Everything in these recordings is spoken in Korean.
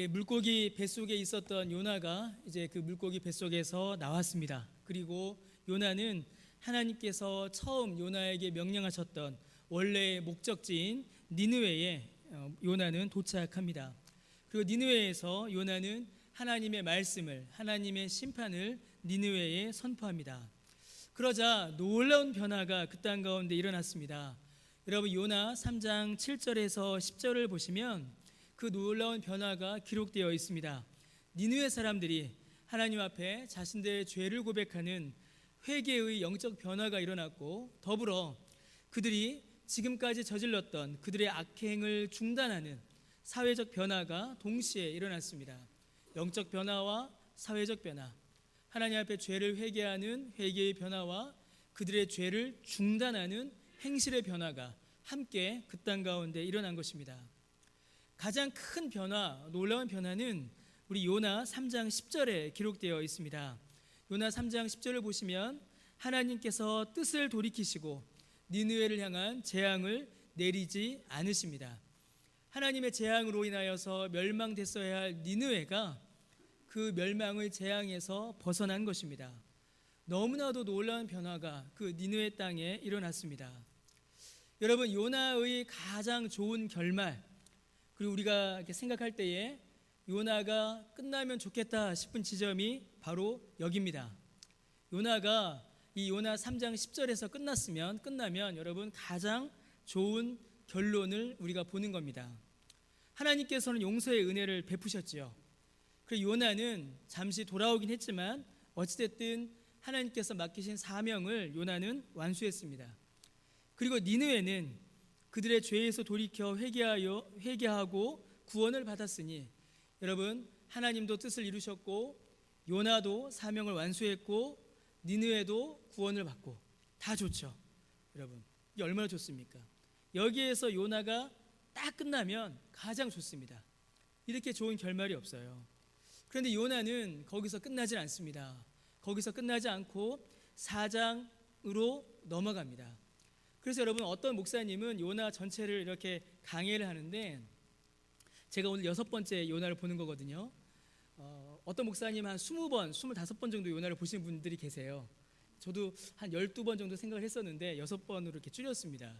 물고기 뱃속에 있었던 요나가 이제 그 물고기 뱃속에서 나왔습니다. 그리고 요나는 하나님께서 처음 요나에게 명령하셨던 원래의 목적지인 니느웨에 요나는 도착합니다. 그리고 니느웨에서 요나는 하나님의 말씀을, 하나님의 심판을 니느웨에 선포합니다. 그러자 놀라운 변화가 그 땅 가운데 일어났습니다. 여러분, 요나 3장 7절에서 10절을 보시면 그 놀라운 변화가 기록되어 있습니다. 니느웨 사람들이 하나님 앞에 자신들의 죄를 고백하는 회개의 영적 변화가 일어났고, 더불어 그들이 지금까지 저질렀던 그들의 악행을 중단하는 사회적 변화가 동시에 일어났습니다. 영적 변화와 사회적 변화, 하나님 앞에 죄를 회개하는 회개의 변화와 그들의 죄를 중단하는 행실의 변화가 함께 그 땅 가운데 일어난 것입니다. 가장 큰 변화, 놀라운 변화는 우리 요나 3장 10절에 기록되어 있습니다. 요나 3장 10절을 보시면 하나님께서 뜻을 돌이키시고 니느웨를 향한 재앙을 내리지 않으십니다. 하나님의 재앙으로 인하여서 멸망됐어야 할 니느웨가 그 멸망의 재앙에서 벗어난 것입니다. 너무나도 놀라운 변화가 그 니느웨 땅에 일어났습니다. 여러분, 요나의 가장 좋은 결말, 그리고 우리가 이렇게 생각할 때에 요나가 끝나면 좋겠다 싶은 지점이 바로 여기입니다. 요나가 이 요나 3장 10절에서 끝나면 여러분 가장 좋은 결론을 우리가 보는 겁니다. 하나님께서는 용서의 은혜를 베푸셨지요. 그리고 요나는 잠시 돌아오긴 했지만 어찌됐든 하나님께서 맡기신 사명을 요나는 완수했습니다. 그리고 니느웨는 그들의 죄에서 돌이켜 회개하고 구원을 받았으니 여러분, 하나님도 뜻을 이루셨고 요나도 사명을 완수했고 니느웨도 구원을 받고 다 좋죠. 여러분, 이게 얼마나 좋습니까? 여기에서 요나가 딱 끝나면 가장 좋습니다. 이렇게 좋은 결말이 없어요. 그런데 요나는 거기서 끝나지 않습니다. 거기서 끝나지 않고 4장으로 넘어갑니다. 그래서 여러분, 어떤 목사님은 요나 전체를 이렇게 강해를 하는데 제가 오늘 6번째 요나를 보는 거거든요. 어떤 목사님 한 20번, 25번 정도 요나를 보시는 분들이 계세요. 저도 한 12번 정도 생각을 했었는데 6번으로 이렇게 줄였습니다.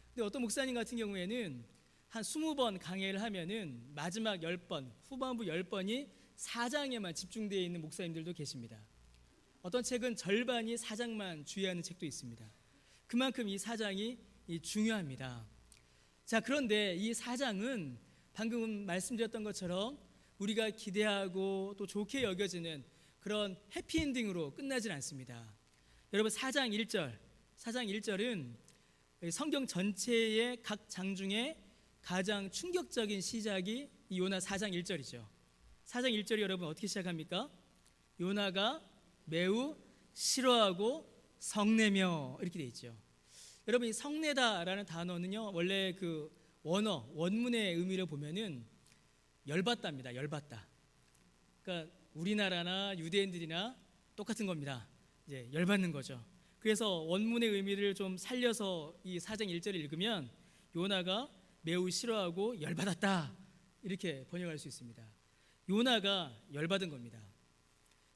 근데 어떤 목사님 같은 경우에는 한 20번 강해를 하면은 마지막 10번, 후반부 10번이 4장에만 집중되어 있는 목사님들도 계십니다. 어떤 책은 절반이 4장만 주의하는 책도 있습니다. 그만큼 이 4장이 중요합니다. 자, 그런데 이 4장은 방금 말씀드렸던 것처럼 우리가 기대하고 또 좋게 여겨지는 그런 해피엔딩으로 끝나질 않습니다. 여러분, 4장 1절은 성경 전체의 각 장 중에 가장 충격적인 시작이 이 요나 4장 1절이죠. 4장 1절이 여러분 어떻게 시작합니까? 요나가 매우 싫어하고 성내며, 이렇게 되어 있죠. 여러분, 이 성내다라는 단어는요, 원래 그 원문의 의미를 보면은 열받다입니다. 열받다. 그러니까 우리나라나 유대인들이나 똑같은 겁니다. 이제 열받는 거죠. 그래서 원문의 의미를 좀 살려서 이 4장 1절을 읽으면 요나가 매우 싫어하고 열받았다, 이렇게 번역할 수 있습니다. 요나가 열받은 겁니다.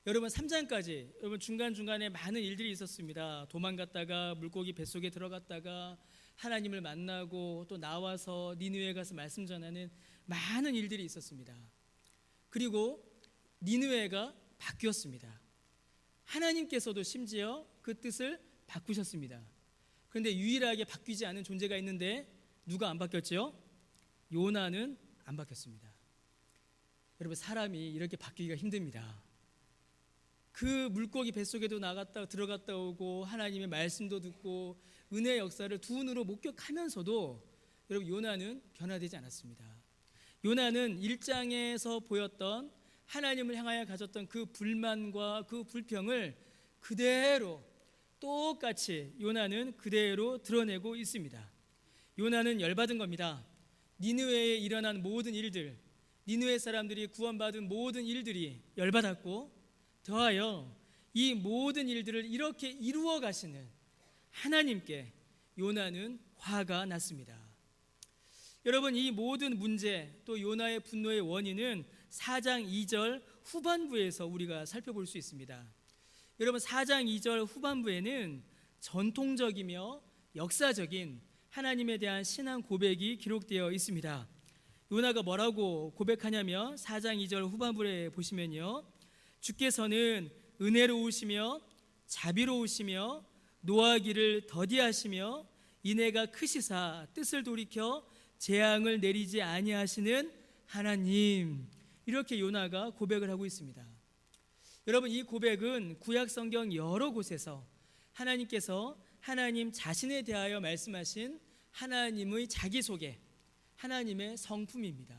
여러분, 3장까지 여러분 중간중간에 많은 일들이 있었습니다. 도망갔다가 물고기 뱃속에 들어갔다가 하나님을 만나고 또 나와서 니느웨에 가서 말씀 전하는 많은 일들이 있었습니다. 그리고 니느웨가 바뀌었습니다. 하나님께서도 심지어 그 뜻을 바꾸셨습니다. 그런데 유일하게 바뀌지 않은 존재가 있는데 누가 안 바뀌었죠? 요나는 안 바뀌었습니다. 여러분, 사람이 이렇게 바뀌기가 힘듭니다. 그 물고기 뱃속에도 들어갔다 오고 하나님의 말씀도 듣고 은혜의 역사를 두 눈으로 목격하면서도 여러분, 요나는 변화되지 않았습니다. 요나는 1장에서 보였던 하나님을 향하여 가졌던 그 불만과 그 불평을 그대로 똑같이 요나는 그대로 드러내고 있습니다. 요나는 열받은 겁니다. 니느웨에 일어난 모든 일들, 니느웨 사람들이 구원받은 모든 일들이 열받았고, 더하여 이 모든 일들을 이렇게 이루어 가시는 하나님께 요나는 화가 났습니다. 여러분, 이 모든 문제, 또 요나의 분노의 원인은 4장 2절 후반부에서 우리가 살펴볼 수 있습니다. 여러분, 4장 2절 후반부에는 전통적이며 역사적인 하나님에 대한 신앙 고백이 기록되어 있습니다. 요나가 뭐라고 고백하냐면 4장 2절 후반부에 보시면요, 주께서는 은혜로우시며 자비로우시며 노하기를 더디하시며 인애가 크시사 뜻을 돌이켜 재앙을 내리지 아니하시는 하나님, 이렇게 요나가 고백을 하고 있습니다. 여러분, 이 고백은 구약 성경 여러 곳에서 하나님께서 하나님 자신에 대하여 말씀하신 하나님의 자기소개, 하나님의 성품입니다.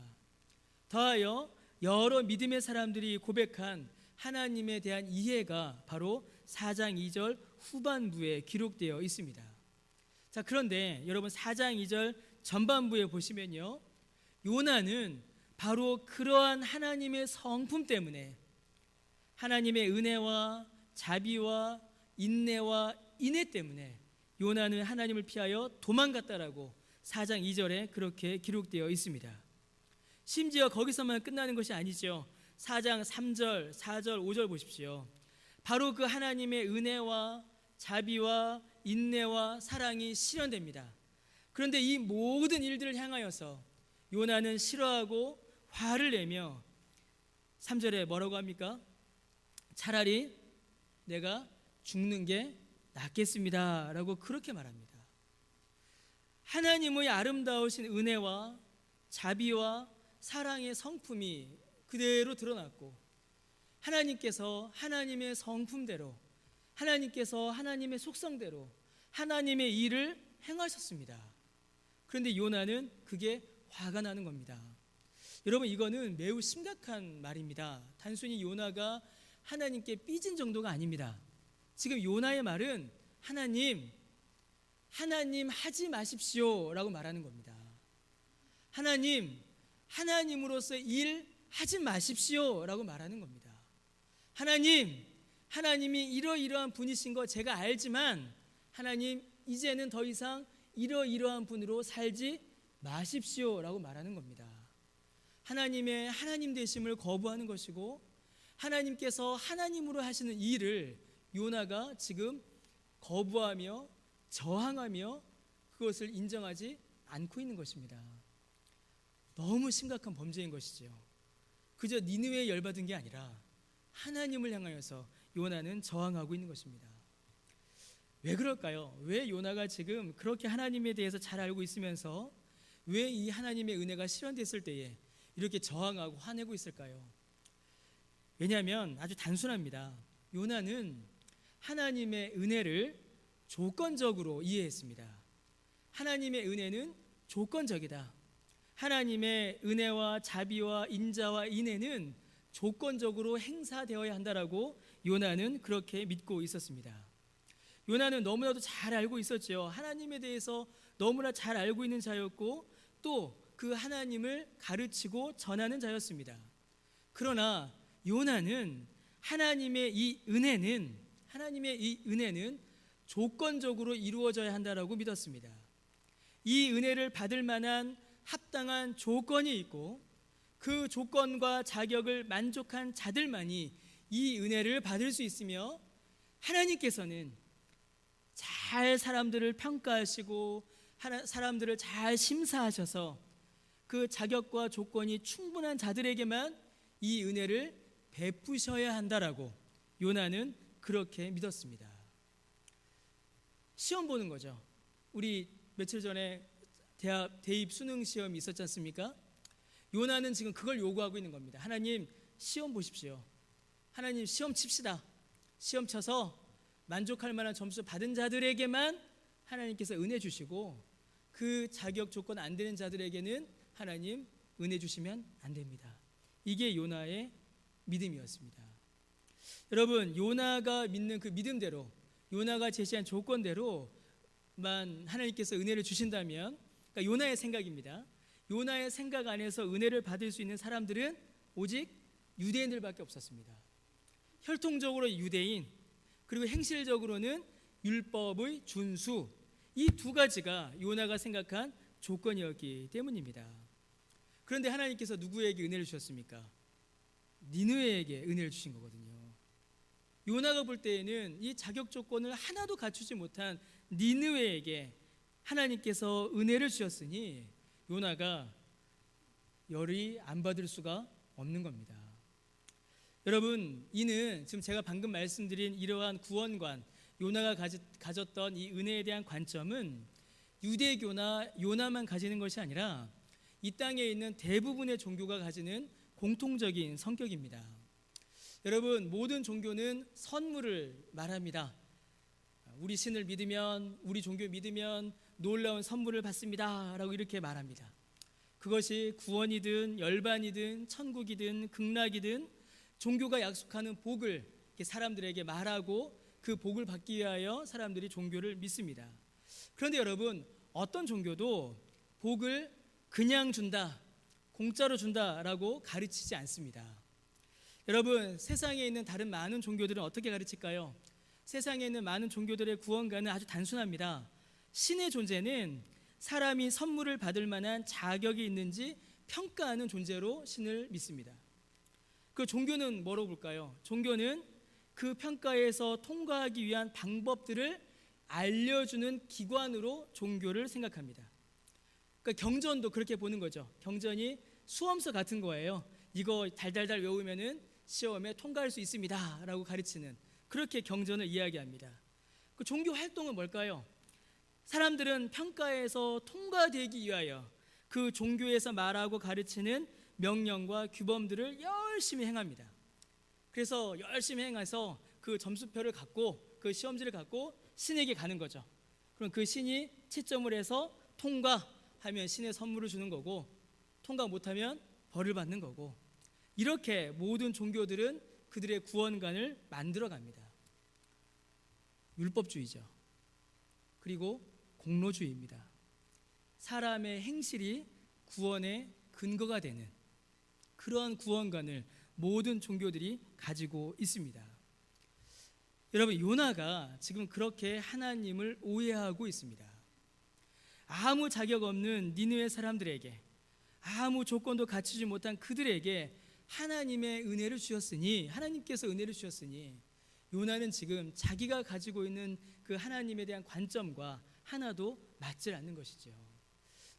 더하여 여러 믿음의 사람들이 고백한 하나님에 대한 이해가 바로 4장 2절 후반부에 기록되어 있습니다. 자, 그런데 여러분, 4장 2절 전반부에 보시면요, 요나는 바로 그러한 하나님의 성품 때문에 하나님의 은혜와 자비와 인내와 인애 때문에 요나는 하나님을 피하여 도망갔다라고 4장 2절에 그렇게 기록되어 있습니다. 심지어 거기서만 끝나는 것이 아니죠. 4장 3절, 4절, 5절 보십시오. 바로 그 하나님의 은혜와 자비와 인내와 사랑이 실현됩니다. 그런데 이 모든 일들을 향하여서 요나는 싫어하고 화를 내며 3절에 뭐라고 합니까? 차라리 내가 죽는 게 낫겠습니다 라고 그렇게 말합니다. 하나님의 아름다우신 은혜와 자비와 사랑의 성품이 그대로 드러났고, 하나님께서 하나님의 성품대로, 하나님께서 하나님의 속성대로 하나님의 일을 행하셨습니다. 그런데 요나는 그게 화가 나는 겁니다. 여러분, 이거는 매우 심각한 말입니다. 단순히 요나가 하나님께 삐진 정도가 아닙니다. 지금 요나의 말은 하나님 하지 마십시오 라고 말하는 겁니다. 하나님으로서 일 하지 마십시오 라고 말하는 겁니다. 하나님이 이러이러한 분이신 거 제가 알지만 하나님, 이제는 더 이상 이러이러한 분으로 살지 마십시오 라고 말하는 겁니다. 하나님의 하나님 되심을 거부하는 것이고, 하나님께서 하나님으로 하시는 일을 요나가 지금 거부하며 저항하며 그것을 인정하지 않고 있는 것입니다. 너무 심각한 범죄인 것이죠. 그저 니느웨에 열받은 게 아니라 하나님을 향하여서 요나는 저항하고 있는 것입니다. 왜 그럴까요? 왜 요나가 지금 그렇게 하나님에 대해서 잘 알고 있으면서 왜 이 하나님의 은혜가 실현됐을 때에 이렇게 저항하고 화내고 있을까요? 왜냐하면 아주 단순합니다. 요나는 하나님의 은혜를 조건적으로 이해했습니다. 하나님의 은혜는 조건적이다. 하나님의 은혜와 자비와 인자와 인애는 조건적으로 행사되어야 한다라고 요나는 그렇게 믿고 있었습니다. 요나는 너무나도 잘 알고 있었죠. 하나님에 대해서 너무나 잘 알고 있는 자였고, 또 그 하나님을 가르치고 전하는 자였습니다. 그러나 요나는 하나님의 이 은혜는 조건적으로 이루어져야 한다라고 믿었습니다. 이 은혜를 받을 만한 합당한 조건이 있고, 그 조건과 자격을 만족한 자들만이 이 은혜를 받을 수 있으며, 하나님께서는 잘 사람들을 평가하시고 사람들을 잘 심사하셔서 그 자격과 조건이 충분한 자들에게만 이 은혜를 베푸셔야 한다라고 요나는 그렇게 믿었습니다. 시험 보는 거죠. 우리 며칠 전에 대학 대입 수능 시험이 있었지 않습니까? 요나는 지금 그걸 요구하고 있는 겁니다. 하나님, 시험 보십시오. 하나님, 시험 칩시다. 시험 쳐서 만족할 만한 점수 받은 자들에게만 하나님께서 은혜 주시고, 그 자격 조건 안 되는 자들에게는 하나님 은혜 주시면 안 됩니다. 이게 요나의 믿음이었습니다. 여러분, 요나가 믿는 그 믿음대로, 요나가 제시한 조건대로만 하나님께서 은혜를 주신다면, 그러니까 요나의 생각입니다. 요나의 생각 안에서 은혜를 받을 수 있는 사람들은 오직 유대인들밖에 없었습니다. 혈통적으로 유대인, 그리고 행실적으로는 율법의 준수, 이 두 가지가 요나가 생각한 조건이었기 때문입니다. 그런데 하나님께서 누구에게 은혜를 주셨습니까? 니느웨에게 은혜를 주신 거거든요. 요나가 볼 때에는 이 자격 조건을 하나도 갖추지 못한 니느웨에게 하나님께서 은혜를 주셨으니 요나가 열이 안 받을 수가 없는 겁니다. 여러분, 이는 지금 제가 방금 말씀드린 이러한 구원관, 요나가 가졌던 이 은혜에 대한 관점은 유대교나 요나만 가지는 것이 아니라 이 땅에 있는 대부분의 종교가 가지는 공통적인 성격입니다. 여러분, 모든 종교는 선물을 말합니다. 우리 신을 믿으면, 우리 종교 믿으면 놀라운 선물을 받습니다 라고 이렇게 말합니다. 그것이 구원이든 열반이든 천국이든 극락이든 종교가 약속하는 복을 사람들에게 말하고 그 복을 받기 위하여 사람들이 종교를 믿습니다. 그런데 여러분, 어떤 종교도 복을 그냥 준다, 공짜로 준다라고 가르치지 않습니다. 여러분, 세상에 있는 다른 많은 종교들은 어떻게 가르칠까요? 세상에 있는 많은 종교들의 구원관은 아주 단순합니다. 신의 존재는 사람이 선물을 받을 만한 자격이 있는지 평가하는 존재로 신을 믿습니다. 그 종교는 뭐로 볼까요? 종교는 그 평가에서 통과하기 위한 방법들을 알려주는 기관으로 종교를 생각합니다. 그러니까 경전도 그렇게 보는 거죠. 경전이 수험서 같은 거예요. 이거 달달달 외우면은 시험에 통과할 수 있습니다 라고 가르치는, 그렇게 경전을 이야기합니다. 그 종교 활동은 뭘까요? 사람들은 평가에서 통과되기 위하여 그 종교에서 말하고 가르치는 명령과 규범들을 열심히 행합니다. 그래서 열심히 행해서 그 점수표를 갖고, 그 시험지를 갖고 신에게 가는 거죠. 그럼 그 신이 채점을 해서 통과하면 신의 선물을 주는 거고, 통과 못하면 벌을 받는 거고, 이렇게 모든 종교들은 그들의 구원관을 만들어갑니다. 율법주의죠. 그리고 공로주의입니다. 사람의 행실이 구원의 근거가 되는 그러한 구원관을 모든 종교들이 가지고 있습니다. 여러분, 요나가 지금 그렇게 하나님을 오해하고 있습니다. 아무 자격 없는 니느웨 사람들에게, 아무 조건도 갖추지 못한 그들에게 하나님의 은혜를 주셨으니, 하나님께서 은혜를 주셨으니 요나는 지금 자기가 가지고 있는 그 하나님에 대한 관점과 하나도 맞질 않는 것이죠.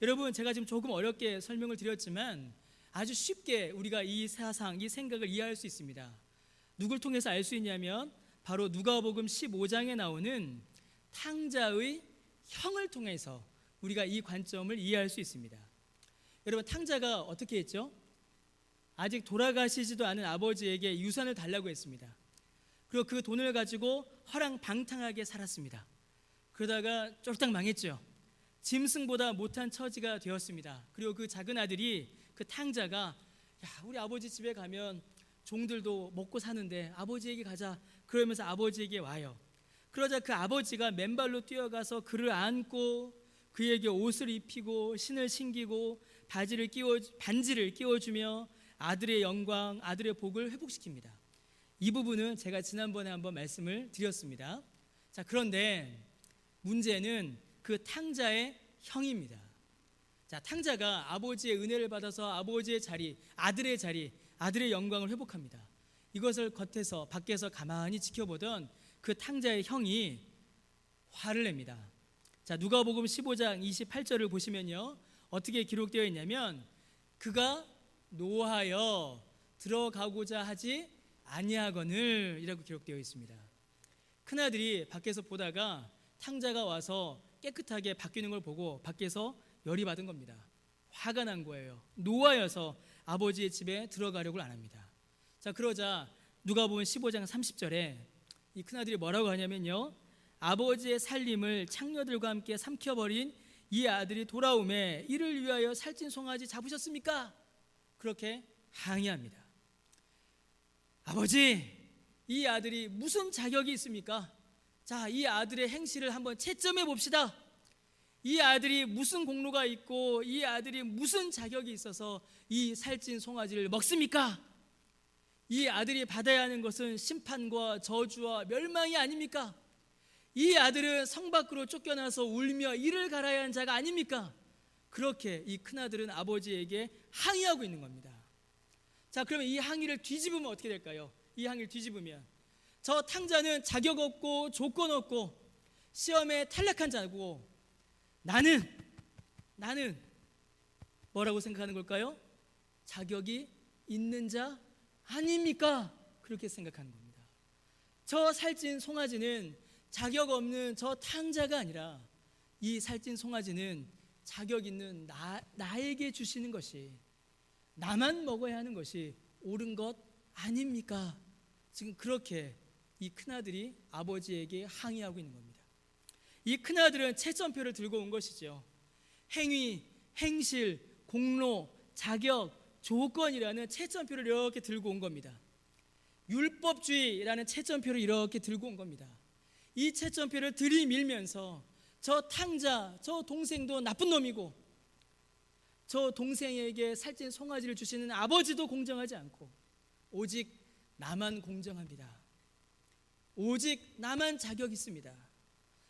여러분, 제가 지금 조금 어렵게 설명을 드렸지만 아주 쉽게 우리가 이 사상, 이 생각을 이해할 수 있습니다. 누굴 통해서 알 수 있냐면 바로 누가복음 15장에 나오는 탕자의 형을 통해서 우리가 이 관점을 이해할 수 있습니다. 여러분, 탕자가 어떻게 했죠? 아직 돌아가시지도 않은 아버지에게 유산을 달라고 했습니다. 그리고 그 돈을 가지고 허랑방탕하게 살았습니다. 그러다가 쫄딱 망했죠. 짐승보다 못한 처지가 되었습니다. 그리고 그 작은 아들이, 그 탕자가, 야, 우리 아버지 집에 가면 종들도 먹고 사는데 아버지에게 가자 그러면서 아버지에게 와요. 그러자 그 아버지가 맨발로 뛰어가서 그를 안고 그에게 옷을 입히고 신을 신기고 반지를 끼워주며 아들의 영광, 아들의 복을 회복시킵니다. 이 부분은 제가 지난번에 한번 말씀을 드렸습니다. 자, 그런데 문제는 그 탕자의 형입니다. 자, 탕자가 아버지의 은혜를 받아서 아버지의 자리, 아들의 자리, 아들의 영광을 회복합니다. 이것을 밖에서 가만히 지켜보던 그 탕자의 형이 화를 냅니다. 자, 누가복음 15장 28절을 보시면요, 어떻게 기록되어 있냐면 그가 노하여 들어가고자 하지 아니하거늘 이라고 기록되어 있습니다. 큰아들이 밖에서 보다가 탕자가 와서 깨끗하게 바뀌는 걸 보고 밖에서 열이 받은 겁니다. 화가 난 거예요. 노하여서 아버지의 집에 들어가려고 안 합니다. 자, 그러자 누가복음 15장 30절에 이 큰아들이 뭐라고 하냐면요, 아버지의 살림을 창녀들과 함께 삼켜버린 이 아들이 돌아오매 이를 위하여 살찐 송아지 잡으셨습니까? 그렇게 항의합니다. 아버지, 이 아들이 무슨 자격이 있습니까? 자, 이 아들의 행실을 한번 채점해 봅시다. 이 아들이 무슨 공로가 있고 이 아들이 무슨 자격이 있어서 이 살찐 송아지를 먹습니까? 이 아들이 받아야 하는 것은 심판과 저주와 멸망이 아닙니까? 이 아들은 성 밖으로 쫓겨나서 울며 이를 갈아야 하는 자가 아닙니까? 그렇게 이 큰아들은 아버지에게 항의하고 있는 겁니다. 자, 그러면 이 항의를 뒤집으면 어떻게 될까요? 이 항의를 뒤집으면 저 탕자는 자격 없고 조건 없고 시험에 탈락한 자고 나는 뭐라고 생각하는 걸까요? 자격이 있는 자 아닙니까? 그렇게 생각하는 겁니다. 저 살찐 송아지는 자격 없는 저 탕자가 아니라 이 살찐 송아지는 자격 있는 나에게 주시는 것이, 나만 먹어야 하는 것이 옳은 것 아닙니까? 지금 그렇게 이 큰아들이 아버지에게 항의하고 있는 겁니다. 이 큰아들은 채점표를 들고 온 것이죠. 행위, 행실, 공로, 자격, 조건이라는 채점표를 이렇게 들고 온 겁니다. 율법주의라는 채점표를 이렇게 들고 온 겁니다. 이 채점표를 들이밀면서 저 탕자, 저 동생도 나쁜 놈이고 저 동생에게 살찐 송아지를 주시는 아버지도 공정하지 않고 오직 나만 공정합니다. 오직 나만 자격 있습니다.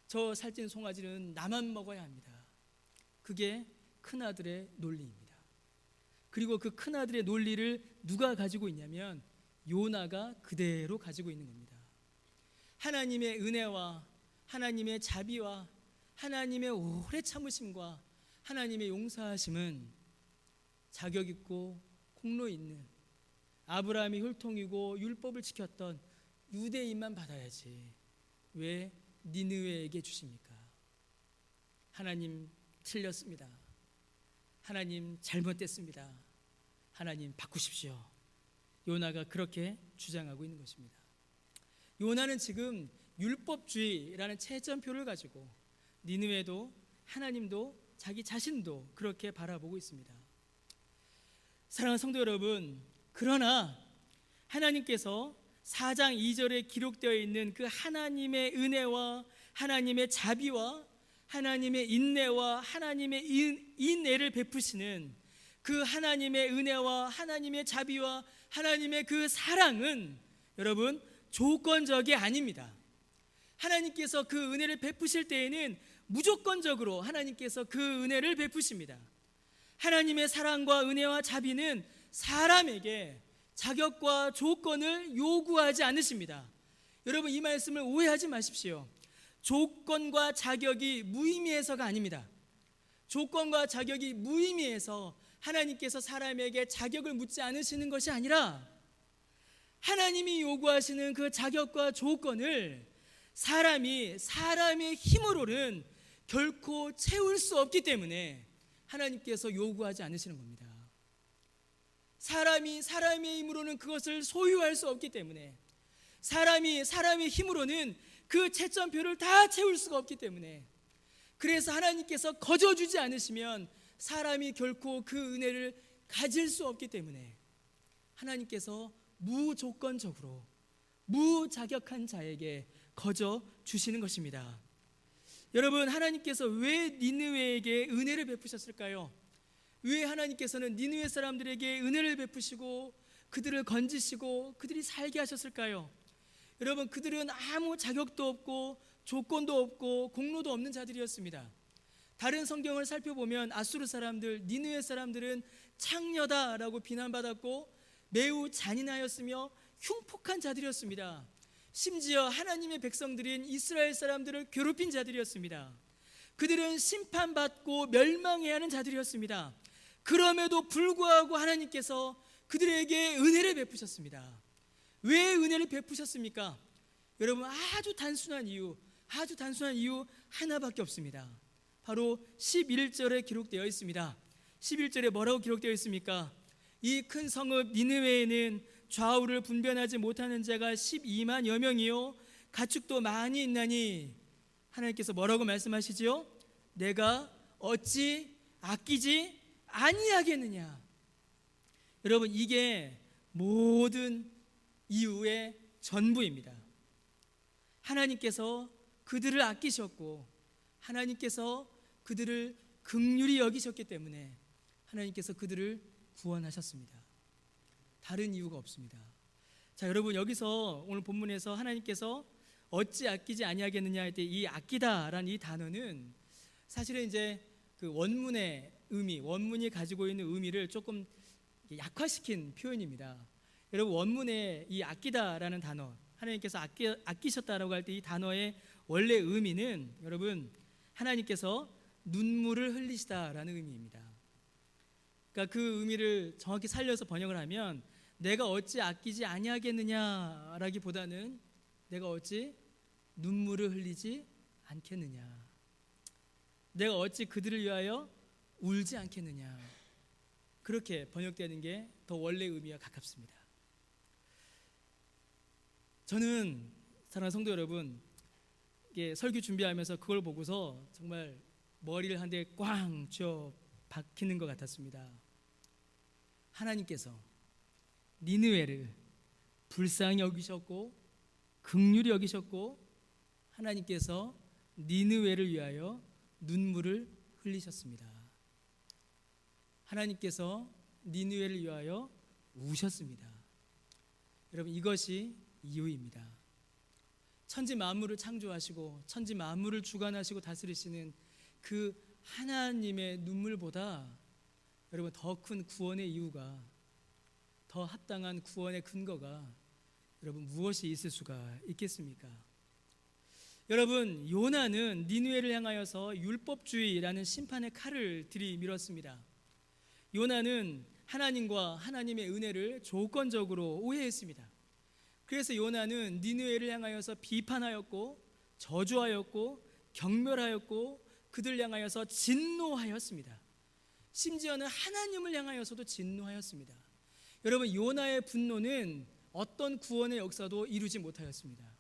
저 살찐 송아지는 나만 먹어야 합니다. 그게 큰아들의 논리입니다. 그리고 그 큰아들의 논리를 누가 가지고 있냐면 요나가 그대로 가지고 있는 겁니다. 하나님의 은혜와 하나님의 자비와 하나님의 오래 참으심과 하나님의 용서하심은 자격 있고 공로 있는 아브라함이 혈통이고 율법을 지켰던 유대인만 받아야지 왜 니느웨에게 주십니까? 하나님 틀렸습니다. 하나님 잘못됐습니다. 하나님 바꾸십시오. 요나가 그렇게 주장하고 있는 것입니다. 요나는 지금 율법주의라는 채점표를 가지고 니느웨도 하나님도 자기 자신도 그렇게 바라보고 있습니다. 사랑하는 성도 여러분, 그러나 하나님께서 4장 2절에 기록되어 있는 그 하나님의 은혜와 하나님의 자비와 하나님의 인내와 하나님의 인애를 베푸시는 그 하나님의 은혜와 하나님의 자비와 하나님의 그 사랑은 여러분 조건적이 아닙니다. 하나님께서 그 은혜를 베푸실 때에는 무조건적으로 하나님께서 그 은혜를 베푸십니다. 하나님의 사랑과 은혜와 자비는 사람에게 자격과 조건을 요구하지 않으십니다. 여러분 이 말씀을 오해하지 마십시오. 조건과 자격이 무의미해서가 아닙니다. 조건과 자격이 무의미해서 하나님께서 사람에게 자격을 묻지 않으시는 것이 아니라 하나님이 요구하시는 그 자격과 조건을 사람의 힘으로는 결코 채울 수 없기 때문에 하나님께서 요구하지 않으시는 겁니다. 사람의 힘으로는 그것을 소유할 수 없기 때문에 사람의 힘으로는 그 채점표를 다 채울 수가 없기 때문에 그래서 하나님께서 거저주지 않으시면 사람이 결코 그 은혜를 가질 수 없기 때문에 하나님께서 무조건적으로 무자격한 자에게 거저 주시는 것입니다. 여러분 하나님께서 왜 니느웨에게 은혜를 베푸셨을까요? 왜 하나님께서는 니느웨 사람들에게 은혜를 베푸시고 그들을 건지시고 그들이 살게 하셨을까요? 여러분 그들은 아무 자격도 없고 조건도 없고 공로도 없는 자들이었습니다. 다른 성경을 살펴보면 아수르 사람들, 니느웨 사람들은 창녀다라고 비난받았고 매우 잔인하였으며 흉폭한 자들이었습니다. 심지어 하나님의 백성들인 이스라엘 사람들을 괴롭힌 자들이었습니다. 그들은 심판받고 멸망해야 하는 자들이었습니다. 그럼에도 불구하고 하나님께서 그들에게 은혜를 베푸셨습니다. 왜 은혜를 베푸셨습니까? 여러분 아주 단순한 이유 하나밖에 없습니다. 바로 11절에 기록되어 있습니다. 11절에 뭐라고 기록되어 있습니까? 이 큰 성읍 니느웨에는 좌우를 분별하지 못하는 자가 12만여 명이요 가축도 많이 있나니 하나님께서 뭐라고 말씀하시지요? 내가 어찌 아끼지 아니하겠느냐. 여러분 이게 모든 이유의 전부입니다. 하나님께서 그들을 아끼셨고 하나님께서 그들을 긍휼히 여기셨기 때문에 하나님께서 그들을 구원하셨습니다. 다른 이유가 없습니다. 자, 여러분 여기서 오늘 본문에서 하나님께서 어찌 아끼지 아니하겠느냐 할 때 이 아끼다라는 이 단어는 사실은 이제 그 원문의 의미, 원문이 가지고 있는 의미를 조금 약화시킨 표현입니다. 여러분, 원문에 이 아끼다라는 단어, 하나님께서 아끼셨다라고 할 때 이 단어의 원래 의미는 여러분, 하나님께서 눈물을 흘리시다라는 의미입니다. 그러니까 그 의미를 정확히 살려서 번역을 하면 내가 어찌 아끼지 아니하겠느냐라기보다는 내가 어찌 눈물을 흘리지 않겠느냐, 내가 어찌 그들을 위하여 울지 않겠느냐, 그렇게 번역되는 게 더 원래 의미와 가깝습니다. 저는 사랑하는 성도 여러분, 설교 준비하면서 그걸 보고서 정말 머리를 한 대 꽝 쥐어 박히는 것 같았습니다. 하나님께서 니느웨를 불쌍히 여기셨고 긍휼히 여기셨고, 하나님께서 니느웨를 위하여 눈물을 흘리셨습니다. 하나님께서 니느웨를 위하여 우셨습니다. 여러분, 이것이 이유입니다. 천지 만물을 창조하시고 천지 만물을 주관하시고 다스리시는 그 하나님의 눈물보다 여러분, 더 큰 구원의 이유가, 더 합당한 구원의 근거가 여러분 무엇이 있을 수가 있겠습니까? 여러분, 요나는 니느웨를 향하여서 율법주의라는 심판의 칼을 들이밀었습니다. 요나는 하나님과 하나님의 은혜를 조건적으로 오해했습니다. 그래서 요나는 니느웨를 향하여서 비판하였고 저주하였고 경멸하였고 그들 향하여서 진노하였습니다. 심지어는 하나님을 향하여서도 진노하였습니다. 여러분, 요나의 분노는 어떤 구원의 역사도 이루지 못하였습니다.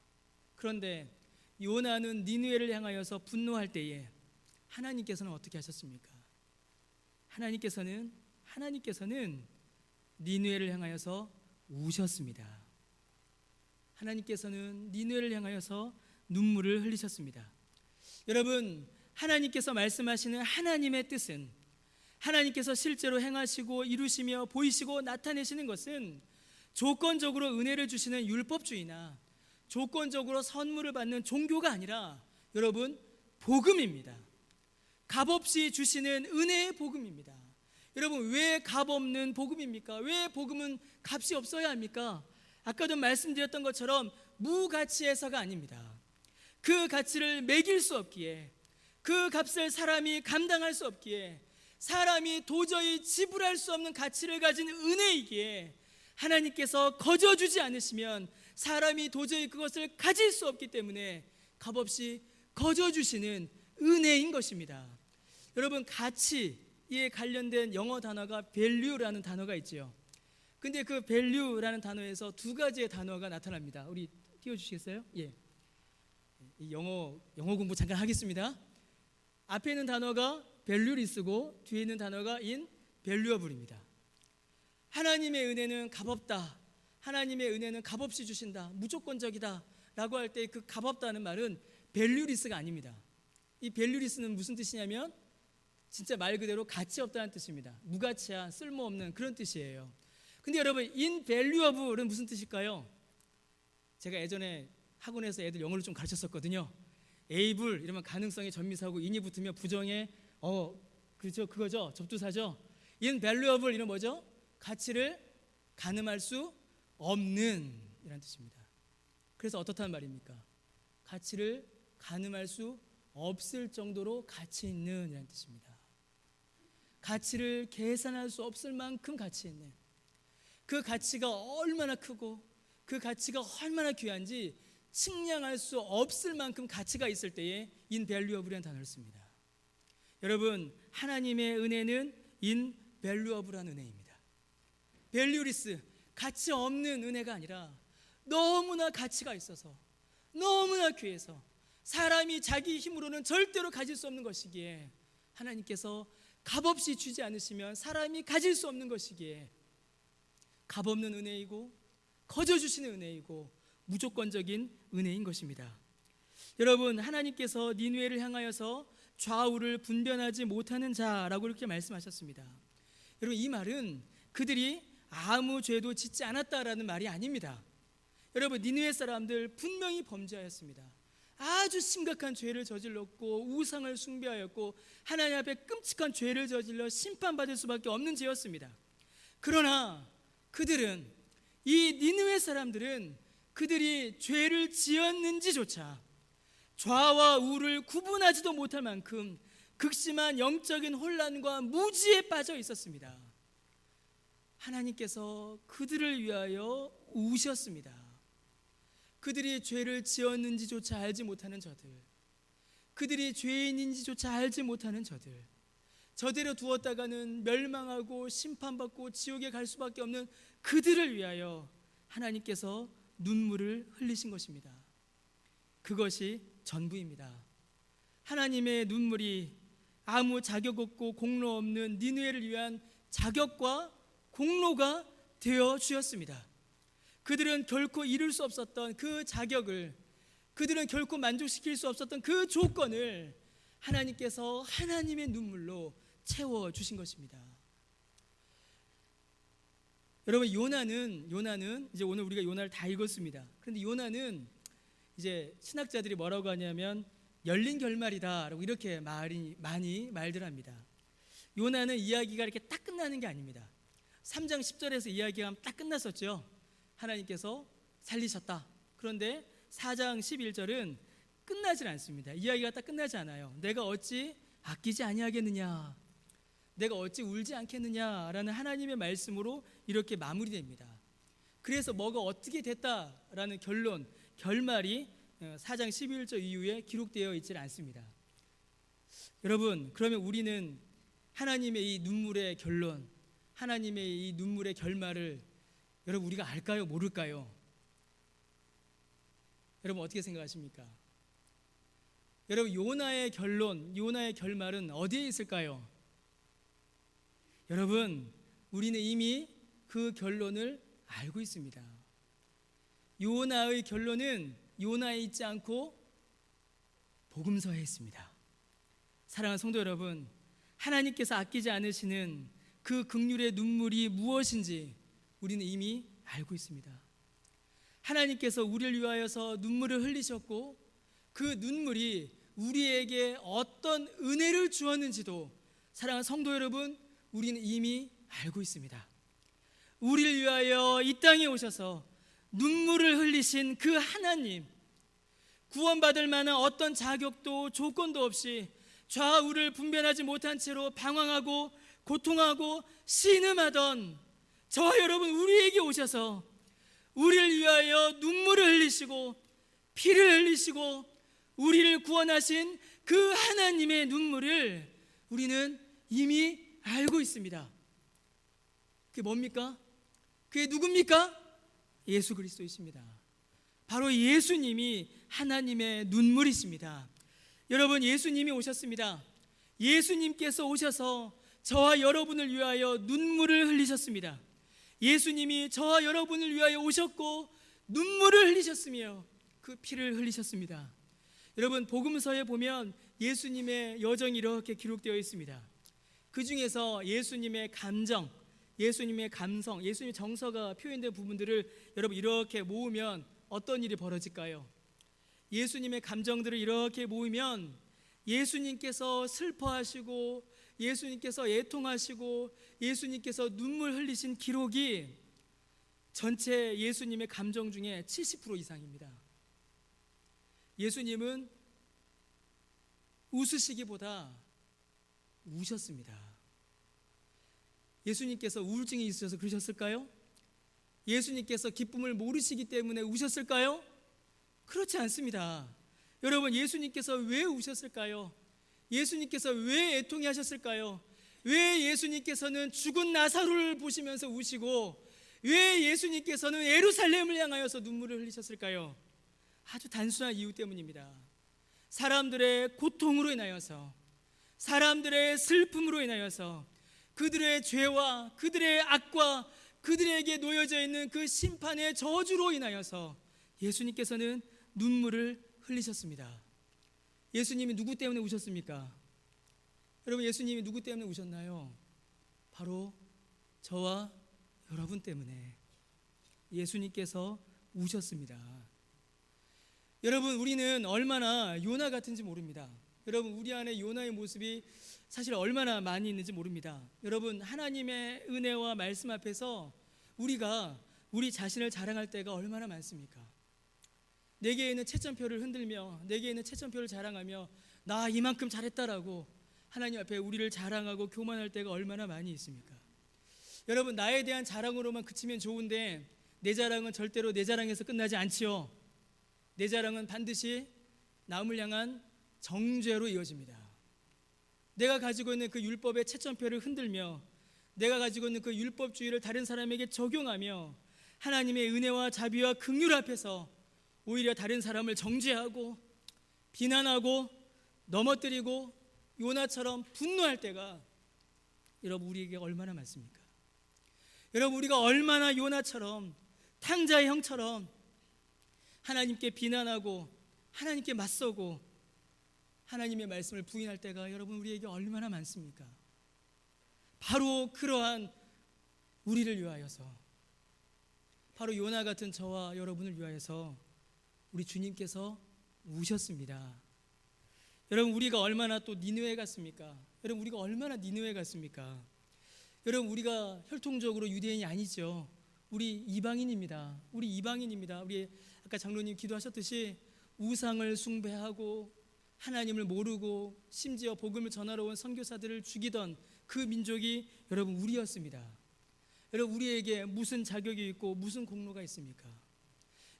그런데 요나는 니느웨를 향하여서 분노할 때에 하나님께서는 어떻게 하셨습니까? 하나님께서는 니느웨를 향하여서 우셨습니다. 하나님께서는 니느웨를 향하여서 눈물을 흘리셨습니다. 여러분, 하나님께서 말씀하시는 하나님의 뜻은, 하나님께서 실제로 행하시고 이루시며 보이시고 나타내시는 것은 조건적으로 은혜를 주시는 율법주의나 조건적으로 선물을 받는 종교가 아니라 여러분, 복음입니다. 값없이 주시는 은혜의 복음입니다. 여러분, 왜 값없는 복음입니까? 왜 복음은 값이 없어야 합니까? 아까도 말씀드렸던 것처럼 무가치해서가 아닙니다. 그 가치를 매길 수 없기에, 그 값을 사람이 감당할 수 없기에, 사람이 도저히 지불할 수 없는 가치를 가진 은혜이기에 하나님께서 거저주지 않으시면 사람이 도저히 그것을 가질 수 없기 때문에 값없이 거저주시는 은혜인 것입니다. 여러분, 가치에 관련된 영어 단어가 value라는 단어가 있죠. 근데 그 value라는 단어에서 두 가지의 단어가 나타납니다. 우리 띄워주시겠어요? 예. 영어 공부 잠깐 하겠습니다. 앞에 있는 단어가 valueless고 뒤에 있는 단어가 invaluable입니다. 하나님의 은혜는 값없다, 하나님의 은혜는 값없이 주신다, 무조건적이다 라고 할 때 그 값없다는 말은 valueless가 아닙니다. 이 valueless는 무슨 뜻이냐면 진짜 말 그대로 가치 없다는 뜻입니다. 무가치한, 쓸모없는 그런 뜻이에요. 근데 여러분, invaluable은 무슨 뜻일까요? 제가 예전에 학원에서 애들 영어를 좀 가르쳤었거든요. able 이러면 가능성의 전미사고 in이 붙으면 부정의 그렇죠, 그거죠, 접두사죠. invaluable 이런 뭐죠? 가치를 가늠할 수 없는 이란 뜻입니다. 그래서 어떻다는 말입니까? 가치를 가늠할 수 없을 정도로 가치 있는 이란 뜻입니다. 가치를 계산할 수 없을 만큼 가치 있는, 그 가치가 얼마나 크고 그 가치가 얼마나 귀한지 측량할 수 없을 만큼 가치가 있을 때에 invaluable이라는 단어를 씁니다. 여러분, 하나님의 은혜는 invaluable한 은혜입니다. valueless, 가치 없는 은혜가 아니라 너무나 가치가 있어서, 너무나 귀해서 사람이 자기 힘으로는 절대로 가질 수 없는 것이기에 하나님께서 값없이 주지 않으시면 사람이 가질 수 없는 것이기에 값없는 은혜이고 거저 주시는 은혜이고 무조건적인 은혜인 것입니다. 여러분, 하나님께서 니느웨를 향하여서 좌우를 분별하지 못하는 자라고 이렇게 말씀하셨습니다. 여러분, 이 말은 그들이 아무 죄도 짓지 않았다라는 말이 아닙니다. 여러분, 니느웨 사람들 분명히 범죄하였습니다. 아주 심각한 죄를 저질렀고 우상을 숭배하였고 하나님 앞에 끔찍한 죄를 저질러 심판받을 수밖에 없는 죄였습니다. 그러나 그들은, 이 니느웨 사람들은 그들이 죄를 지었는지조차 좌와 우를 구분하지도 못할 만큼 극심한 영적인 혼란과 무지에 빠져 있었습니다. 하나님께서 그들을 위하여 우셨습니다. 그들이 죄를 지었는지조차 알지 못하는 저들, 그들이 죄인인지조차 알지 못하는 저들, 저대로 두었다가는 멸망하고 심판받고 지옥에 갈 수밖에 없는 그들을 위하여 하나님께서 눈물을 흘리신 것입니다. 그것이 전부입니다. 하나님의 눈물이 아무 자격 없고 공로 없는 니느웨를 위한 자격과 공로가 되어 주었습니다. 그들은 결코 이룰 수 없었던 그 자격을, 그들은 결코 만족시킬 수 없었던 그 조건을 하나님께서 하나님의 눈물로 채워주신 것입니다. 여러분, 요나는 이제 오늘 우리가 요나를 다 읽었습니다. 그런데 요나는 이제 신학자들이 뭐라고 하냐면 열린 결말이다라고 이렇게 많이 말들 합니다. 요나는 이야기가 이렇게 딱 끝나는 게 아닙니다. 3장 10절에서 이야기가 딱 끝났었죠. 하나님께서 살리셨다. 그런데 4장 11절은 끝나질 않습니다. 이야기가 딱 끝나지 않아요. 내가 어찌 아끼지 아니하겠느냐, 내가 어찌 울지 않겠느냐라는 하나님의 말씀으로 이렇게 마무리됩니다. 그래서 뭐가 어떻게 됐다라는 결말이 4장 11절 이후에 기록되어 있지 않습니다. 여러분, 그러면 우리는 하나님의 이 눈물의 결론, 하나님의 이 눈물의 결말을 여러분 우리가 알까요? 모를까요? 여러분 어떻게 생각하십니까? 여러분, 요나의 결말은 어디에 있을까요? 여러분, 우리는 이미 그 결론을 알고 있습니다. 요나의 결론은 요나에 있지 않고 복음서에 있습니다. 사랑하는 성도 여러분, 하나님께서 아끼지 않으시는 그 긍휼의 눈물이 무엇인지 우리는 이미 알고 있습니다. 하나님께서 우리를 위하여서 눈물을 흘리셨고 그 눈물이 우리에게 어떤 은혜를 주었는지도 사랑하는 성도 여러분, 우리는 이미 알고 있습니다. 우리를 위하여 이 땅에 오셔서 눈물을 흘리신 그 하나님, 구원받을 만한 어떤 자격도 조건도 없이 좌우를 분별하지 못한 채로 방황하고 고통하고 신음하던 저와 여러분, 우리에게 오셔서 우리를 위하여 눈물을 흘리시고 피를 흘리시고 우리를 구원하신 그 하나님의 눈물을 우리는 이미 알고 있습니다. 그게 뭡니까? 그게 누굽니까? 예수 그리스도이십니다. 바로 예수님이 하나님의 눈물이십니다. 여러분, 예수님이 오셨습니다. 예수님께서 오셔서 저와 여러분을 위하여 눈물을 흘리셨습니다. 예수님이 저와 여러분을 위하여 오셨고 눈물을 흘리셨으며 그 피를 흘리셨습니다. 여러분, 복음서에 보면 예수님의 여정이 이렇게 기록되어 있습니다. 그 중에서 예수님의 감정, 예수님의 감성, 예수님의 정서가 표현된 부분들을 여러분 이렇게 모으면 어떤 일이 벌어질까요? 예수님의 감정들을 이렇게 모으면 예수님께서 슬퍼하시고 예수님께서 애통하시고 예수님께서 눈물 흘리신 기록이 전체 예수님의 감정 중에 70% 이상입니다. 예수님은 웃으시기보다 우셨습니다. 예수님께서 우울증이 있으셔서 그러셨을까요? 예수님께서 기쁨을 모르시기 때문에 우셨을까요? 그렇지 않습니다. 여러분, 예수님께서 왜 우셨을까요? 예수님께서 왜 애통해 하셨을까요? 왜 예수님께서는 죽은 나사로를 보시면서 우시고 왜 예수님께서는 예루살렘을 향하여서 눈물을 흘리셨을까요? 아주 단순한 이유 때문입니다. 사람들의 고통으로 인하여서, 사람들의 슬픔으로 인하여서, 그들의 죄와 그들의 악과 그들에게 놓여져 있는 그 심판의 저주로 인하여서 예수님께서는 눈물을 흘리셨습니다. 예수님이 누구 때문에 우셨습니까? 여러분, 예수님이 누구 때문에 우셨나요? 바로 저와 여러분 때문에 예수님께서 우셨습니다. 여러분, 우리는 얼마나 요나 같은지 모릅니다. 여러분, 우리 안에 요나의 모습이 사실 얼마나 많이 있는지 모릅니다. 여러분, 하나님의 은혜와 말씀 앞에서 우리가 우리 자신을 자랑할 때가 얼마나 많습니까? 내게 있는 채점표를 흔들며, 내게 있는 채점표를 자랑하며 나 이만큼 잘했다라고 하나님 앞에 우리를 자랑하고 교만할 때가 얼마나 많이 있습니까? 여러분, 나에 대한 자랑으로만 그치면 좋은데 내 자랑은 절대로 내 자랑에서 끝나지 않지요. 내 자랑은 반드시 남을 향한 정죄로 이어집니다. 내가 가지고 있는 그 율법의 채점표를 흔들며, 내가 가지고 있는 그 율법주의를 다른 사람에게 적용하며 하나님의 은혜와 자비와 긍휼 앞에서 오히려 다른 사람을 정죄하고 비난하고 넘어뜨리고 요나처럼 분노할 때가 여러분 우리에게 얼마나 많습니까? 여러분, 우리가 얼마나 요나처럼, 탕자의 형처럼 하나님께 비난하고 하나님께 맞서고 하나님의 말씀을 부인할 때가 여러분 우리에게 얼마나 많습니까? 바로 그러한 우리를 위하여서, 바로 요나 같은 저와 여러분을 위하여서 우리 주님께서 우셨습니다. 여러분, 우리가 얼마나 또 니느웨 같습니까? 여러분, 우리가 얼마나 니느웨 같습니까? 여러분, 우리가 혈통적으로 유대인이 아니죠. 우리 이방인입니다. 우리 이방인입니다. 우리 아까 장로님 기도하셨듯이 우상을 숭배하고 하나님을 모르고 심지어 복음을 전하러 온 선교사들을 죽이던 그 민족이 여러분 우리였습니다. 여러분, 우리에게 무슨 자격이 있고 무슨 공로가 있습니까?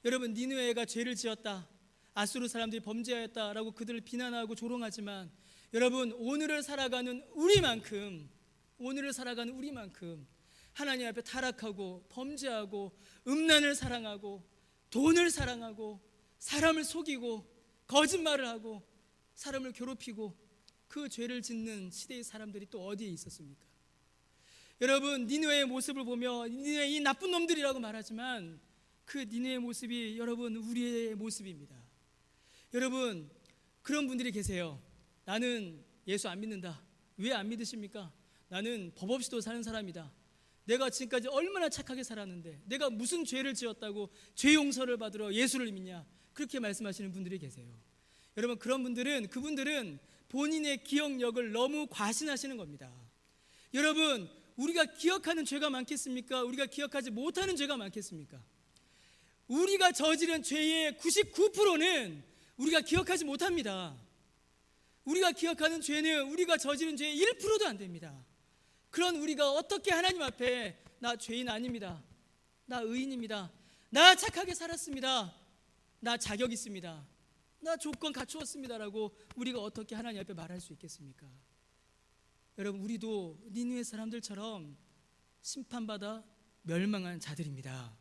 여러분, 니느웨가 죄를 지었다, 아수르 사람들이 범죄하였다라고 그들을 비난하고 조롱하지만 여러분, 오늘을 살아가는 우리만큼 하나님 앞에 타락하고 범죄하고 음란을 사랑하고 돈을 사랑하고 사람을 속이고 거짓말을 하고 사람을 괴롭히고 그 죄를 짓는 시대의 사람들이 또 어디에 있었습니까? 여러분, 니느웨의 모습을 보며 니느웨 이 나쁜 놈들이라고 말하지만 그 니느웨의 모습이 여러분 우리의 모습입니다. 여러분, 그런 분들이 계세요. 나는 예수 안 믿는다. 왜 안 믿으십니까? 나는 법 없이도 사는 사람이다. 내가 지금까지 얼마나 착하게 살았는데 내가 무슨 죄를 지었다고 죄 용서를 받으러 예수를 믿냐? 그렇게 말씀하시는 분들이 계세요. 여러분, 그분들은 본인의 기억력을 너무 과신하시는 겁니다. 여러분, 우리가 기억하는 죄가 많겠습니까? 우리가 기억하지 못하는 죄가 많겠습니까? 우리가 저지른 죄의 99%는 우리가 기억하지 못합니다. 우리가 기억하는 죄는 우리가 저지른 죄의 1%도 안 됩니다. 그런 우리가 어떻게 하나님 앞에 나 죄인 아닙니다, 나 의인입니다, 나 착하게 살았습니다, 나 자격 있습니다, 나 조건 갖추었습니다 라고 우리가 어떻게 하나님 앞에 말할 수 있겠습니까? 여러분, 우리도 니느웨 사람들처럼 심판받아 멸망한 자들입니다.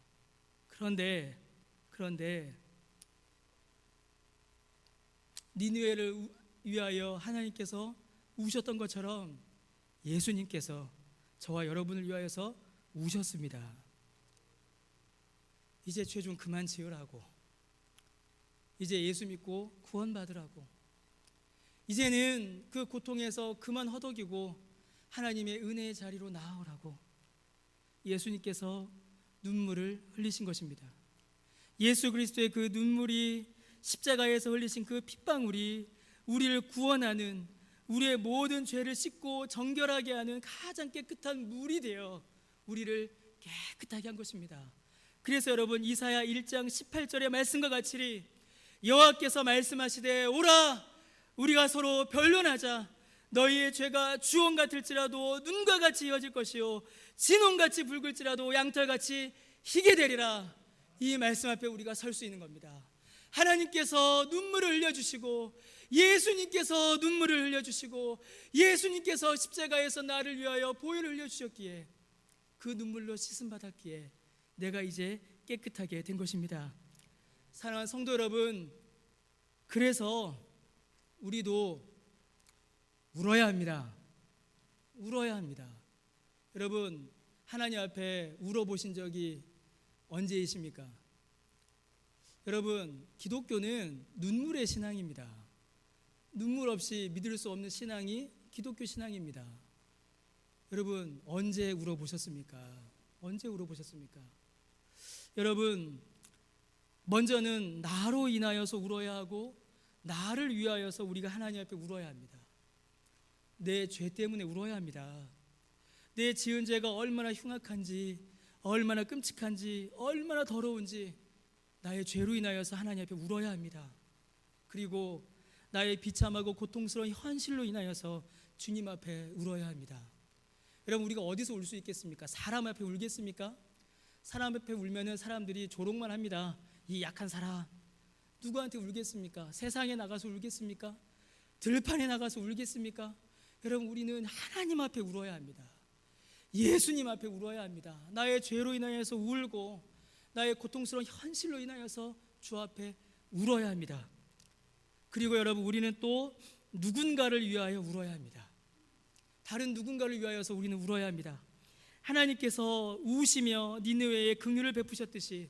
그런데 니느웨를 위하여 하나님께서 우셨던 것처럼 예수님께서 저와 여러분을 위하여서 우셨습니다. 이제 죄 좀 그만 지으라고, 이제 예수 믿고 구원받으라고, 이제는 그 고통에서 그만 허덕이고 하나님의 은혜의 자리로 나아오라고 예수님께서 눈물을 흘리신 것입니다. 예수 그리스도의 그 눈물이, 십자가에서 흘리신 그 핏방울이 우리를 구원하는, 우리의 모든 죄를 씻고 정결하게 하는 가장 깨끗한 물이 되어 우리를 깨끗하게 한 것입니다. 그래서 여러분, 이사야 1장 18절의 말씀과 같이 여호와께서 말씀하시되 오라, 우리가 서로 변론하자. 너희의 죄가 주홍 같을지라도 눈과 같이 이어질 것이요 진홍같이 붉을지라도 양털같이 희게 되리라. 이 말씀 앞에 우리가 설 수 있는 겁니다. 하나님께서 눈물을 흘려주시고, 예수님께서 눈물을 흘려주시고, 예수님께서 십자가에서 나를 위하여 보혈을 흘려주셨기에 그 눈물로 씻음 받았기에 내가 이제 깨끗하게 된 것입니다. 사랑하는 성도 여러분, 그래서 우리도 울어야 합니다. 울어야 합니다. 여러분, 하나님 앞에 울어보신 적이 언제이십니까? 여러분, 기독교는 눈물의 신앙입니다. 눈물 없이 믿을 수 없는 신앙이 기독교 신앙입니다. 여러분, 언제 울어보셨습니까? 언제 울어보셨습니까? 여러분, 먼저는 나로 인하여서 울어야 하고 나를 위하여서 우리가 하나님 앞에 울어야 합니다. 내 죄 때문에 울어야 합니다. 내 지은 죄가 얼마나 흉악한지, 얼마나 끔찍한지, 얼마나 더러운지 나의 죄로 인하여서 하나님 앞에 울어야 합니다. 그리고 나의 비참하고 고통스러운 현실로 인하여서 주님 앞에 울어야 합니다. 여러분, 우리가 어디서 울 수 있겠습니까? 사람 앞에 울겠습니까? 사람 앞에 울면은 사람들이 조롱만 합니다. 이 약한 사람. 누구한테 울겠습니까? 세상에 나가서 울겠습니까? 들판에 나가서 울겠습니까? 여러분, 우리는 하나님 앞에 울어야 합니다. 예수님 앞에 울어야 합니다. 나의 죄로 인하여서 울고 나의 고통스러운 현실로 인하여서 주 앞에 울어야 합니다. 그리고 여러분, 우리는 또 누군가를 위하여 울어야 합니다. 다른 누군가를 위하여서 우리는 울어야 합니다. 하나님께서 우시며 니느웨에 긍휼을 베푸셨듯이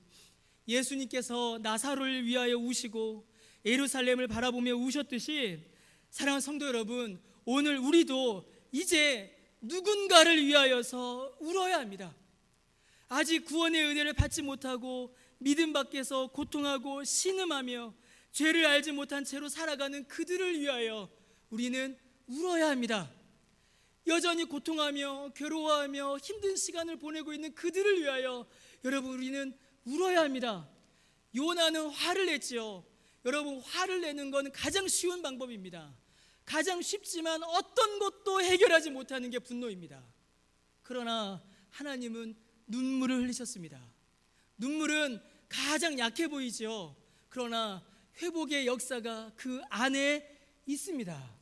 예수님께서 나사로를 위하여 우시고 예루살렘을 바라보며 우셨듯이, 사랑하는 성도 여러분, 오늘 우리도 이제 누군가를 위하여서 울어야 합니다. 아직 구원의 은혜를 받지 못하고 믿음 밖에서 고통하고 신음하며 죄를 알지 못한 채로 살아가는 그들을 위하여 우리는 울어야 합니다. 여전히 고통하며 괴로워하며 힘든 시간을 보내고 있는 그들을 위하여 여러분, 우리는 울어야 합니다. 요나는 화를 냈지요. 여러분, 화를 내는 건 가장 쉬운 방법입니다. 가장 쉽지만 어떤 것도 해결하지 못하는 게 분노입니다. 그러나 하나님은 눈물을 흘리셨습니다. 눈물은 가장 약해 보이죠. 그러나 회복의 역사가 그 안에 있습니다.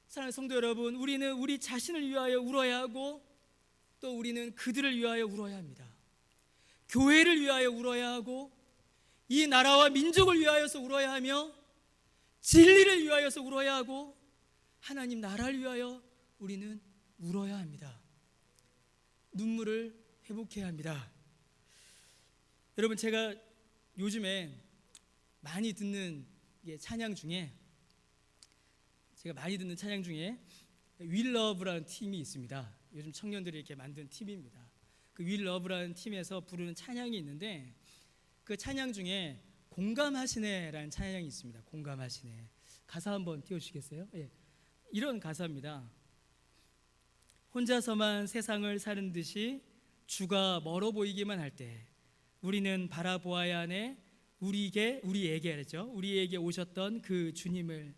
사랑하는 성도 여러분, 우리는 우리 자신을 위하여 울어야 하고 또 우리는 그들을 위하여 울어야 합니다. 교회를 위하여 울어야 하고 이 나라와 민족을 위하여서 울어야 하며 진리를 위하여서 울어야 하고 하나님 나라를 위하여 우리는 울어야 합니다. 눈물을 회복해야 합니다. 여러분, 제가 요즘에 많이 듣는 찬양 중에 윌러브라는 팀이 있습니다. 요즘 청년들이 이렇게 만든 팀입니다. 그 윌러브라는 팀에서 부르는 찬양이 있는데 그 찬양 중에 공감하시네라는 찬양이 있습니다. 공감하시네. 가사 한번 띄워주시겠어요? 예. 이런 가사입니다. 혼자서만 세상을 사는 듯이 주가 멀어 보이기만 할 때 우리는 바라보아야 하네. 우리에게 오셨던 그 주님을.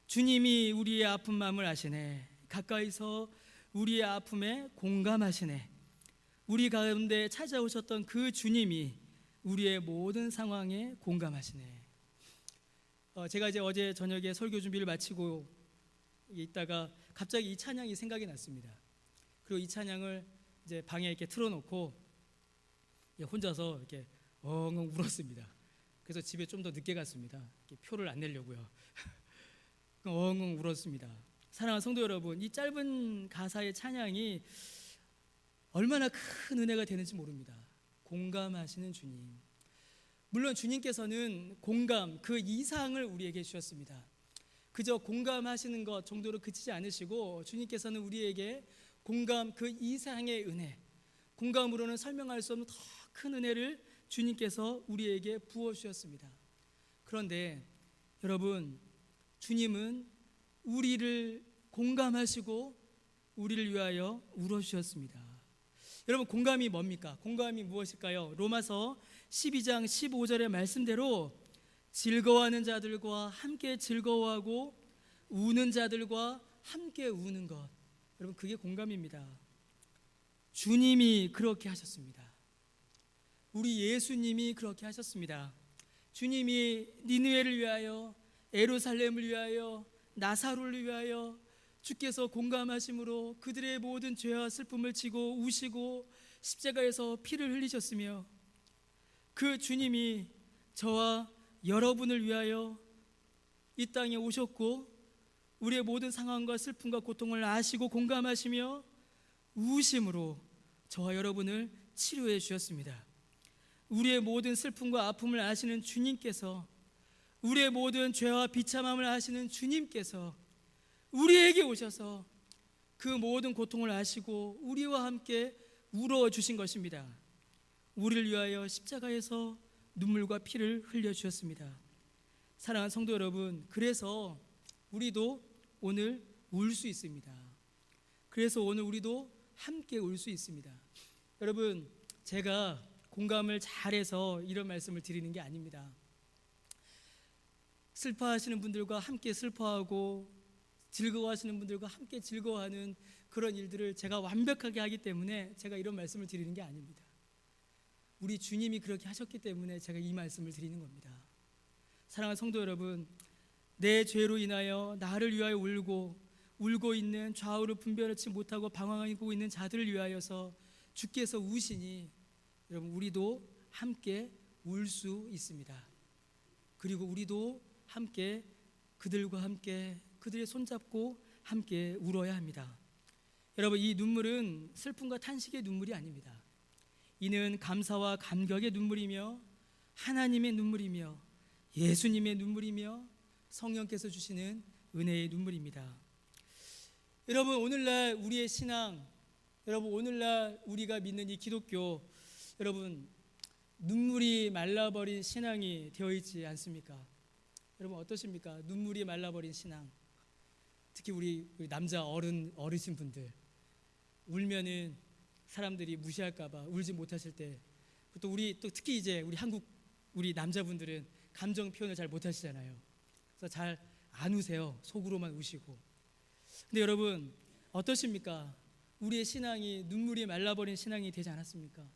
주님이 우리의 아픈 마음을 아시네. 가까이서 우리의 아픔에 공감하시네. 우리 가운데 찾아오셨던 그 주님이 우리의 모든 상황에 공감하시네. 제가 이제 어제 저녁에 설교 준비를 마치고 있다가 갑자기 이 찬양이 생각이 났습니다. 그리고 이 찬양을 이제 방에 이렇게 틀어놓고 혼자서 이렇게 엉엉 울었습니다. 그래서 집에 좀 더 늦게 갔습니다. 표를 안 내려고요. 엉엉 울었습니다. 사랑하는 성도 여러분, 이 짧은 가사의 찬양이 얼마나 큰 은혜가 되는지 모릅니다. 공감하시는 주님. 물론 주님께서는 공감 그 이상을 우리에게 주셨습니다. 그저 공감하시는 것 정도로 그치지 않으시고 주님께서는 우리에게 공감 그 이상의 은혜, 공감으로는 설명할 수 없는 더 큰 은혜를 주님께서 우리에게 부어주셨습니다. 그런데 여러분, 주님은 우리를 공감하시고 우리를 위하여 울어주셨습니다. 여러분, 공감이 뭡니까? 공감이 무엇일까요? 로마서 12장 15절의 말씀대로 즐거워하는 자들과 함께 즐거워하고 우는 자들과 함께 우는 것, 여러분, 그게 공감입니다. 주님이 그렇게 하셨습니다. 우리 예수님이 그렇게 하셨습니다. 주님이 니느웨를 위하여, 예루살렘을 위하여, 나사로를 위하여 주께서 공감하심으로 그들의 모든 죄와 슬픔을 지고 우시고 십자가에서 피를 흘리셨으며, 그 주님이 저와 여러분을 위하여 이 땅에 오셨고 우리의 모든 상황과 슬픔과 고통을 아시고 공감하시며 우심으로 저와 여러분을 치료해 주셨습니다. 우리의 모든 슬픔과 아픔을 아시는 주님께서, 우리의 모든 죄와 비참함을 아시는 주님께서 우리에게 오셔서 그 모든 고통을 아시고 우리와 함께 울어 주신 것입니다. 우리를 위하여 십자가에서 눈물과 피를 흘려 주셨습니다. 사랑하는 성도 여러분, 그래서 우리도 오늘 울 수 있습니다. 그래서 오늘 우리도 함께 울 수 있습니다. 여러분, 제가 공감을 잘해서 이런 말씀을 드리는 게 아닙니다. 슬퍼하시는 분들과 함께 슬퍼하고 즐거워하시는 분들과 함께 즐거워하는 그런 일들을 제가 완벽하게 하기 때문에 제가 이런 말씀을 드리는 게 아닙니다. 우리 주님이 그렇게 하셨기 때문에 제가 이 말씀을 드리는 겁니다. 사랑하는 성도 여러분, 내 죄로 인하여 나를 위하여 울고 있는, 좌우를 분별하지 못하고 방황하고 있는 자들을 위하여서 주께서 우시니 여러분, 우리도 함께 울 수 있습니다. 그리고 우리도 함께 그들과 함께 그들의 손잡고 함께 울어야 합니다. 여러분, 이 눈물은 슬픔과 탄식의 눈물이 아닙니다. 이는 감사와 감격의 눈물이며 하나님의 눈물이며 예수님의 눈물이며 성령께서 주시는 은혜의 눈물입니다. 여러분, 오늘날 우리의 신앙, 여러분 오늘날 우리가 믿는 이 기독교, 여러분 눈물이 말라버린 신앙이 되어 있지 않습니까? 여러분 어떠십니까? 눈물이 말라버린 신앙. 특히 우리 남자 어르신 분들 울면은 사람들이 무시할까봐 울지 못하실 때, 또 특히 이제 우리 한국 우리 남자분들은 감정 표현을 잘 못하시잖아요. 그래서 잘 안 우세요. 속으로만 우시고. 근데 여러분 어떠십니까? 우리의 신앙이 눈물이 말라버린 신앙이 되지 않았습니까?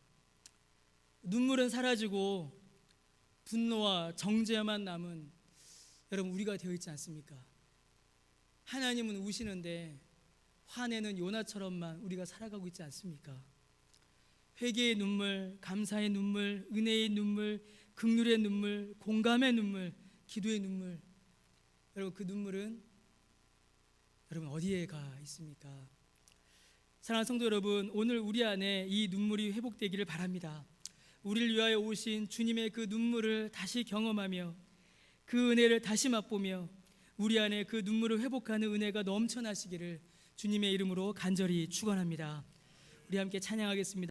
눈물은 사라지고 분노와 정죄만 남은 여러분 우리가 되어 있지 않습니까? 하나님은 우시는데 화내는 요나처럼만 우리가 살아가고 있지 않습니까? 회개의 눈물, 감사의 눈물, 은혜의 눈물, 긍휼의 눈물, 공감의 눈물, 기도의 눈물. 여러분 그 눈물은 여러분 어디에 가 있습니까? 사랑하는 성도 여러분, 오늘 우리 안에 이 눈물이 회복되기를 바랍니다. 우리를 위하여 오신 주님의 그 눈물을 다시 경험하며 그 은혜를 다시 맛보며 우리 안에 그 눈물을 회복하는 은혜가 넘쳐나시기를 주님의 이름으로 간절히 축원합니다. 우리 함께 찬양하겠습니다.